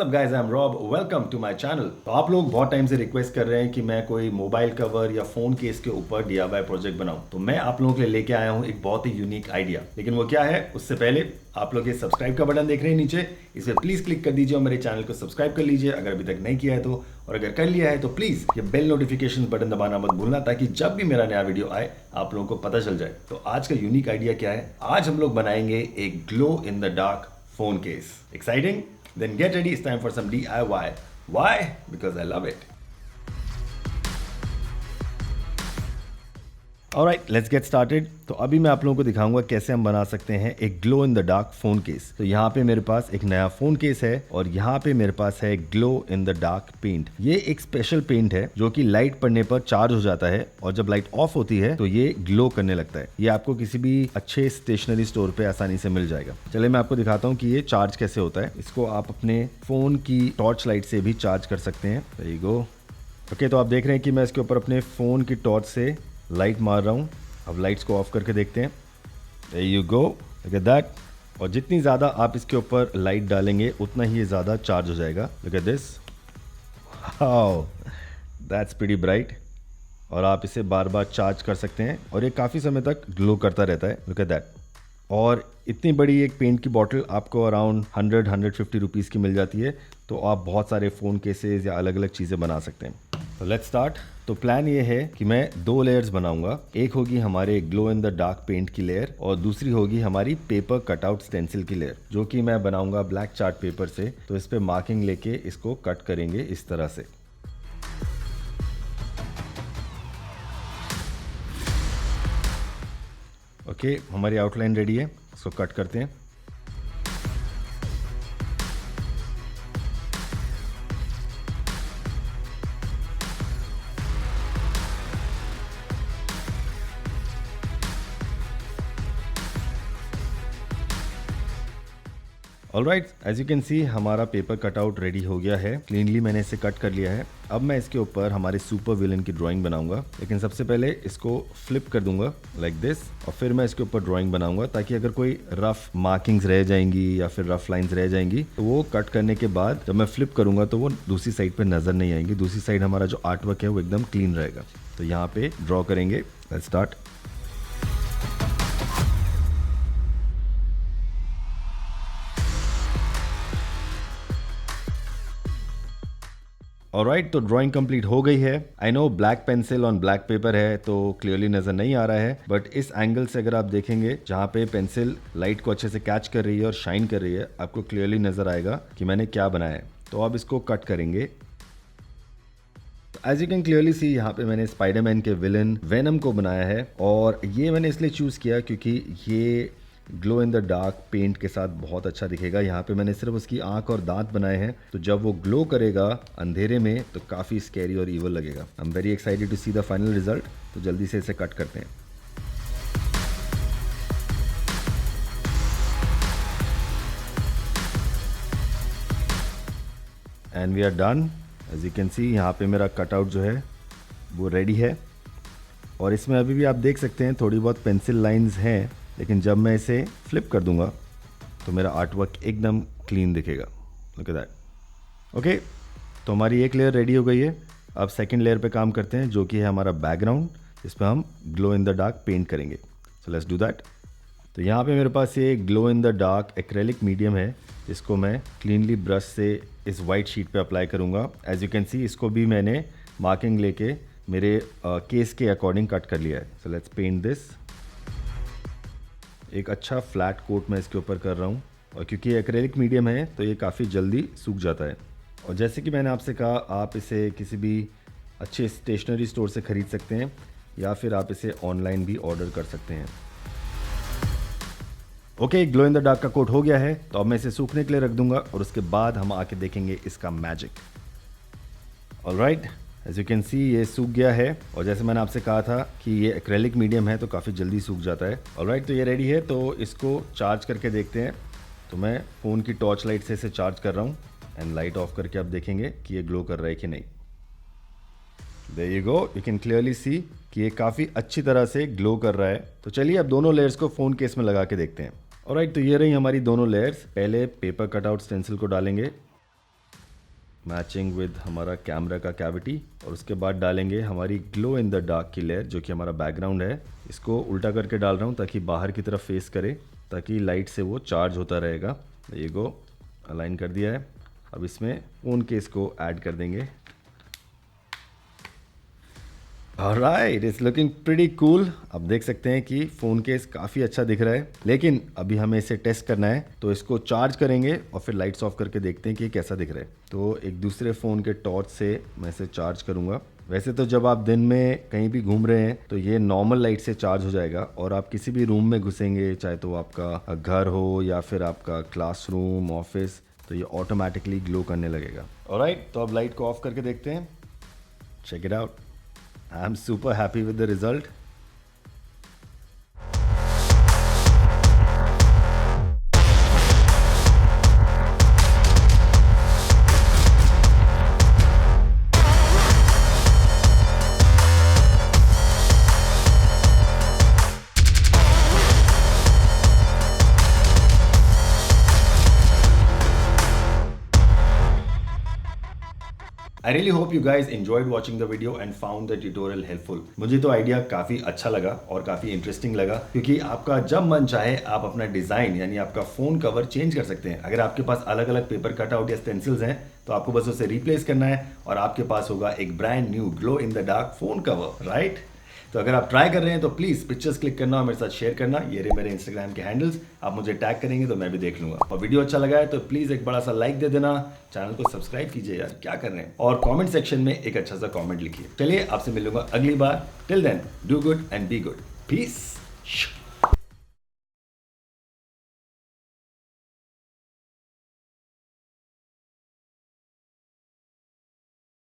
WhatsApp guys, I am Rob, welcome to my channel. तो आप लोग बहुत टाइम से रिक्वेस्ट कर रहे हैं कि मैं कोई मोबाइल कवर या फोन केस के ऊपर डीआईवाई प्रोजेक्ट बनाऊं। तो मैं आप लोगों के लिए लेके आया हूं एक बहुत ही यूनिक आइडिया। लेकिन वो क्या है, उससे पहले आप लोग ये सब्सक्राइब का बटन देख रहे हैं नीचे, इस पर प्लीज क्लिक कर दीजिए और मेरे चैनल को सब्सक्राइब कर लीजिए अगर अभी तक नहीं किया है तो। और अगर कर लिया है तो प्लीज ये बेल नोटिफिकेशन बटन दबाना मत भूलना, ताकि जब भी मेरा नया वीडियो आए आप लोगों को पता चल जाए। तो आज का यूनिक आइडिया क्या है, आज हम लोग बनाएंगे एक glow in the dark phone case. Exciting? Then get ready, it's time for some DIY. Why? Because I love it. Alright, let's get started. तो अभी मैं आप लोगों को दिखाऊंगा कैसे हम बना सकते हैं एक glow in the dark phone case. तो यहाँ पे मेरे पास एक नया फोन केस है और यहाँ पे मेरे पास है glow in the dark paint. ये एक स्पेशल पेंट है जो कि लाइट पड़ने पर चार्ज हो जाता है और जब लाइट ऑफ होती है तो ये ग्लो करने लगता है। ये आपको किसी भी अच्छे स्टेशनरी स्टोर पे आसानी से मिल जाएगा। चलिए मैं आपको दिखाता हूँ कि ये चार्ज कैसे होता है। इसको आप अपने फोन की टॉर्च लाइट से भी चार्ज कर सकते हैं। There you go. ओके, तो आप देख रहे हैं कि मैं इसके ऊपर अपने फोन की टॉर्च से लाइट मार रहा हूँ। अब लाइट्स को ऑफ करके देखते हैं। There you go, look at that. और जितनी ज़्यादा आप इसके ऊपर लाइट डालेंगे उतना ही ये ज़्यादा चार्ज हो जाएगा। Look at this. Wow, that's pretty bright. और आप इसे बार बार चार्ज कर सकते हैं और ये काफ़ी समय तक ग्लो करता रहता है। Look at that. और इतनी बड़ी एक पेंट की बॉटल आपको अराउंड 100-150 रुपीज़ की मिल जाती है। तो आप बहुत सारे फ़ोन केसेस या अलग अलग चीज़ें बना सकते हैं। तो लेट्स स्टार्ट। तो प्लान ये है कि मैं 2 लेयर्स बनाऊंगा। एक होगी हमारे glow in the dark paint की लेयर और दूसरी होगी हमारी पेपर कटआउट स्टेंसिल की लेयर, जो कि मैं बनाऊंगा ब्लैक चार्ट पेपर से। तो इस पे मार्किंग लेके इसको कट करेंगे इस तरह से। ओके, हमारी आउटलाइन रेडी है, इसको कट करते हैं। Alright, as you can see हमारा पेपर कटआउट रेडी हो गया है। क्लीनली मैंने इसे कट कर लिया है। अब मैं इसके ऊपर हमारे सुपर विलन की ड्राइंग बनाऊंगा। लेकिन सबसे पहले इसको फ्लिप कर दूंगा लाइक दिस और फिर मैं इसके ऊपर ड्राइंग बनाऊंगा, ताकि अगर कोई रफ मार्किंग्स रह जाएंगी या फिर रफ लाइंस रह जाएंगी तो वो कट करने के बाद जब मैं फ्लिप करूंगा तो वो दूसरी साइड पर नजर नहीं आएंगी। दूसरी साइड हमारा जो आर्ट वर्क है वो एकदम क्लीन रहेगा। तो यहाँ पे ड्रॉ करेंगे। Let's start. ऑलराइट, तो ड्राइंग कंप्लीट हो गई है। I know black pencil on black pepper है तो क्लियरली नजर नहीं आ रहा है, बट इस एंगल से अगर आप देखेंगे जहाँ पे पेंसिल लाइट को अच्छे से कैच कर रही है और शाइन कर रही है, आपको क्लियरली नजर आएगा कि मैंने क्या बनाया है। तो अब इसको कट करेंगे। As you can clearly see यहाँ पे मैंने स्पाइडरमैन के विलन वेनम को बनाया है और ये मैंने इसलिए चूज किया क्योंकि ये glow in the dark paint के साथ बहुत अच्छा दिखेगा। यहाँ पे मैंने सिर्फ उसकी आंख और दांत बनाए हैं, तो जब वो ग्लो करेगा अंधेरे में तो काफ़ी स्कैरी और ईवल लगेगा। I am very excited to see the final result. तो जल्दी से इसे कट करते हैं। And we are done. As you can see यहाँ पे मेरा कटआउट जो है वो रेडी है और इसमें अभी भी आप देख सकते हैं थोड़ी बहुत पेंसिल लाइंस हैं, लेकिन जब मैं इसे फ्लिप कर दूंगा तो मेरा आर्ट वर्क एकदम क्लीन दिखेगा। Look at that. ओके, तो हमारी एक लेयर रेडी हो गई है। अब सेकंड लेयर पे काम करते हैं, जो कि है हमारा बैकग्राउंड, इस पर हम glow in the dark paint करेंगे। So let's do that. तो यहाँ पे मेरे पास ये glow in the dark acrylic medium है, जिसको मैं क्लीनली ब्रश से इस वाइट शीट पे अप्लाई करूँगा। एज यू कैन सी इसको भी मैंने मार्किंग लेके मेरे केस के अकॉर्डिंग कट कर लिया है। So let's paint this. एक अच्छा फ्लैट कोट मैं इसके ऊपर कर रहा हूँ और क्योंकि एक्रेलिक मीडियम है तो ये काफ़ी जल्दी सूख जाता है। और जैसे कि मैंने आपसे कहा, आप इसे किसी भी अच्छे स्टेशनरी स्टोर से ख़रीद सकते हैं या फिर आप इसे ऑनलाइन भी ऑर्डर कर सकते हैं। Okay, glow in the dark का कोट हो गया है, तो अब मैं इसे सूखने के लिए रख दूंगा और उसके बाद हम आके देखेंगे इसका magic. Alright, as you can see ये सूख गया है और जैसे मैंने आपसे कहा था कि ये एक्रेलिक मीडियम है तो काफ़ी जल्दी सूख जाता है। ऑलराइट, तो ये रेडी है, तो इसको चार्ज करके देखते हैं। तो मैं फ़ोन की टॉर्च लाइट से इसे चार्ज कर रहा हूँ एंड लाइट ऑफ करके आप देखेंगे कि ये ग्लो कर रहा है कि नहीं। There you go, you can clearly see कि ये काफ़ी अच्छी तरह से ग्लो कर रहा है। तो चलिए अब दोनों लेयर्स को फ़ोन केस में लगा के देखते हैं। ऑलराइट, तो ये रही हमारी दोनों लेयर्स। पहले पेपर कटआउट स्टेंसिल को डालेंगे मैचिंग विद हमारा कैमरा का कैविटी, और उसके बाद डालेंगे हमारी ग्लो इन द डार्क की लेयर जो कि हमारा बैकग्राउंड है। इसको उल्टा करके डाल रहा हूँ ताकि बाहर की तरफ फेस करे, ताकि लाइट से वो चार्ज होता रहेगा। ये को अलाइन कर दिया है। अब इसमें फ़ोन केस को ऐड कर देंगे। Alright, it's looking pretty cool. अब देख सकते हैं कि फ़ोन केस काफ़ी अच्छा दिख रहा है, लेकिन अभी हमें इसे टेस्ट करना है, तो इसको चार्ज करेंगे और फिर लाइट्स ऑफ करके देखते हैं कि कैसा दिख रहा है। तो एक दूसरे फ़ोन के टॉर्च से मैं इसे चार्ज करूँगा। वैसे तो जब आप दिन में कहीं भी घूम रहे हैं तो ये नॉर्मल लाइट से चार्ज हो जाएगा, और आप किसी भी रूम में घुसेंगे, चाहे तो आपका घर हो या फिर आपका क्लासरूम, ऑफिस, तो ये ऑटोमेटिकली ग्लो करने लगेगा। ऑलराइट, तो अब लाइट को ऑफ करके देखते हैं। Check it out. I'm super happy with the result. I really hope you guys enjoyed watching the video and found the tutorial helpful. मुझे तो आइडिया काफ़ी अच्छा लगा और काफ़ी इंटरेस्टिंग लगा, क्योंकि आपका जब मन चाहे आप अपना डिज़ाइन यानी आपका फ़ोन कवर चेंज कर सकते हैं। अगर आपके पास अलग अलग पेपर कटआउट या स्टेंसिल्स हैं तो आपको बस उसे रिप्लेस करना है और आपके पास होगा एक brand new glow in the dark phone cover, right? तो अगर आप ट्राई कर रहे हैं तो प्लीज़ पिक्चर्स क्लिक करना और मेरे साथ शेयर करना। ये रहे मेरे इंस्टाग्राम के हैंडल्स, आप मुझे टैग करेंगे तो मैं भी देख लूँगा। और वीडियो अच्छा लगा है तो प्लीज़ एक बड़ा सा लाइक दे देना, चैनल को सब्सक्राइब कीजिए यार, क्या कर रहे हैं, और कमेंट सेक्शन में एक अच्छा सा कमेंट लिखिए। चलिए आपसे मिलूंगा अगली बार। Till then do good and be good. Piece.